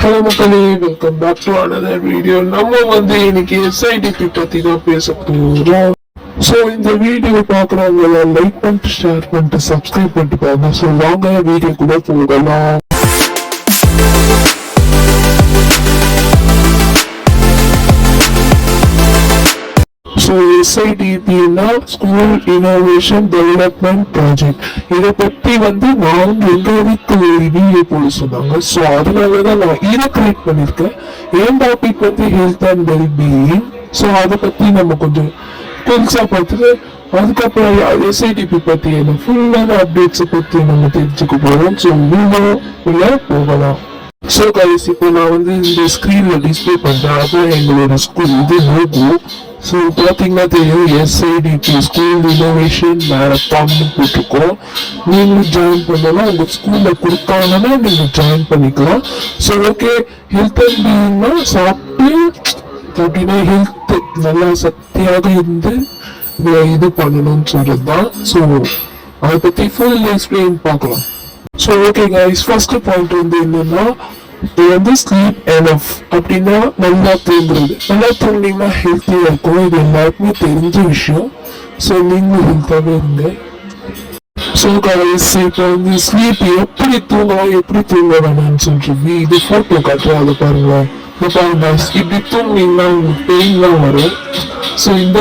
Hello மக்களே, welcome back to another video. நம்ம இன்னைக்கு SIDP பத்தி தான் பேச போறோம். ஸோ இந்த வீடியோ பார்க்குறவங்க லைக் பண்ணிட்டு, ஷேர் பண்ணிட்டு, சப்ஸ்கிரைப் பண்ணிட்டு பாருங்க. ஸோ வாங்க வீடியோ கூட போகலாம். ஸோ SIDPனா ஸ்கூல் இனோவேஷன் டெவலப்மெண்ட் ப்ராஜெக்ட். இதை பற்றி நான் எங்களுக்கு ஒரு வீடியோ போட சொன்னாங்க. ஸோ அதனாலதான் நான் இதை கிரியேட் பண்ணியிருக்கேன். என் topic health and wellbeing. So அதை பற்றி நம்ம கொஞ்சம் பெருசா பார்த்துட்டு அதுக்கப்புறம் SIDP பற்றி ஃபுல்லான அப்டேட்ஸை பற்றி நம்ம தெரிஞ்சுக்க போகிறோம். ஸோ வீடியோக்குள்ள போகலாம். ஸோ கைஸ், இப்போ நான் இந்த ஸ்க்ரீனில் டிஸ்பிளே பண்ணுறேன். அதான் எங்களோட ஸ்கூல் லோகோ. ஸோ பார்த்தீங்கன்னா தெரியும், SIDP ஸ்கூல் இனோவேஷன் மேரத்தான்னு போட்டிருக்கோம். நீங்களும் ஜாயின் பண்ணலாம். உங்கள் ஸ்கூலில் கொடுத்தாங்கன்னா நீங்கள் ஜாயின் பண்ணிக்கலாம். ஸோ ஓகே, ஹெல்த் அண்ட் பீயிங்னா சாப்பிட்டு அப்படின்னா ஹெல்த் நல்லா சக்தியாக இருந்து இது பண்ணணும்னு சொல்றது தான். ஸோ அதை பற்றி ஃபுல் எக்ஸ்பிளைன் பார்க்கலாம். So okay guys, first point என்னன்னா, இது ஸ்லீப் எனஃப் அப்படின்னா நல்லா தூங்குறது. நல்லா தூங்கினீங்கன்னா ஹெல்த்தியா இருக்கும். இது எல்லாருக்குமே தெரிஞ்ச விஷயம். ஸோ நீங்களும் ஹெல்த்தாகவே இருங்க. ஸோ கைஸ், இப்போ ஸ்லீப் எப்படி தூங்கலாம், எப்படி தூங்க வேணாம்னு சொல்றது இது போட்டோ காட்டுறோம். அதை பாருங்களேன். பாருங்க, இப்படி தூங்கினீங்கன்னா உங்களுக்கு பெயின்லாம் வரும். ஸோ இந்த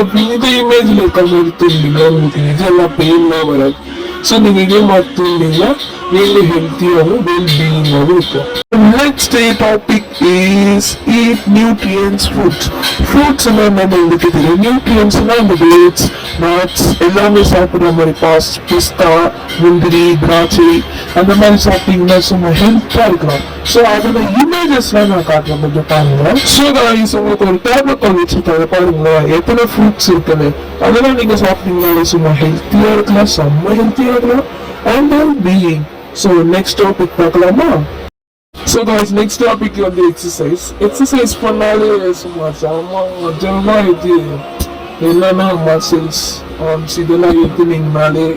இமேஜ்ல இருக்க மாதிரி தூங்கினீங்கன்னா உங்களுக்கு இதெல்லாம் பெயின்லாம் வராது. ஸோ நீங்க இதே மாதிரி தூங்கினீங்கன்னா really healthiயாகவும் well-beingகாகவும் இருக்கும். Next topic is eat nutrients fruits. Fruits நம்ம உங்களுக்கு தெரியும். நியூட்ரியன்ஸ்னா இந்த டேட்ஸ், நட்ஸ் எல்லாமே சாப்பிட்ற மாதிரி பிஸ்தா, முந்திரி, திராட்சை அந்த மாதிரி சாப்பிட்டீங்கன்னா சும்மா ஹெல்த்தா இருக்கலாம். ஸோ அதோட இமேஜஸ்லாம் நான் காட்டுறேன், கொஞ்சம் பாருங்க. ஸோ கைஸ், உங்களுக்கு ஒரு டேப்லெட் கால் வச்சிருக்காங்க பாருங்களேன், எத்தனை ஃப்ரூட்ஸ் இருக்குன்னு. அதெல்லாம் நீங்க சாப்பிட்டீங்கன்னா சும்மா ஹெல்த்தியா இருக்கலாம், செம்ம ஹெல்த்தியா இருக்கலாம் and well-being. So next topic பார்க்கலாமா? So guys, next topic exercise. Exercise பண்ணாலே சும்மா ஜமா இது என்னன்னா மசில்ஸ் இதெல்லாம் ஏற்றினீங்கனாலே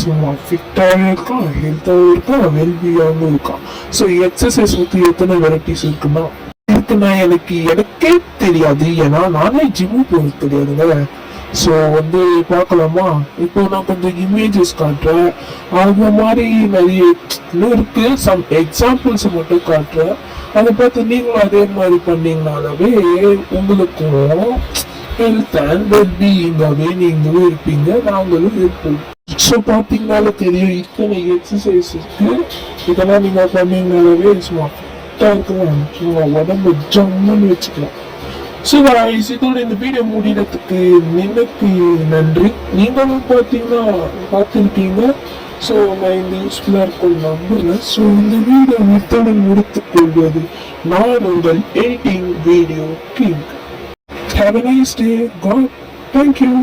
சும்மா ஃபிட்டாகவும் இருக்கும், ஹெல்த்தாகவும் இருக்கும், வெல்பியாகவும் இருக்கும். ஸோ எக்ஸசைஸ் எத்தனை வெரைட்டிஸ் இருக்குன்னா எனக்கே தெரியாது. ஏன்னா நானே ஜிம்மு போக தெரியாதுங்க. ஸோ பார்க்கலாமா? இப்போ நான் கொஞ்சம் இமேஜஸ் காட்டுறேன். அந்த மாதிரி நிறைய இன்னும் இருக்கு. சம் எக்ஸாம்பிள்ஸ் மட்டும் காட்டுறேன். அதை பார்த்து நீங்களும் அதே மாதிரி பண்ணீங்கனாலே உங்களுக்கும் ஹெல்த் அண்ட் வெல்பீயிங்காகவே நீங்களும் இருப்பீங்க, நாங்களும் இருப்போம். ஸோ பார்த்தீங்கனாலே தெரியும், இத்தனை எக்ஸசைஸ் இருக்கு. இதெல்லாம் நீங்க பண்ணீங்கனாலே சும்மா ஃபிட்டாக இருக்கலாம், சும்மா உடம்பு ஜம்முன்னு வச்சுக்கலாம். ஸோ கைஸ், இதோட இந்த வீடியோ முடிகிறதுக்கு எனக்கு நன்றி. நீங்களும் பார்த்துருக்கீங்க. ஸோ நான் இந்த யூஸ்ஃபுல்லாக இருக்கும் நம்புறேன். ஸோ இந்த வீடியோ இத்துடன் முடித்துக் கொள்வது நான் உங்கள் editing video king. Have a nice day. God, thank you.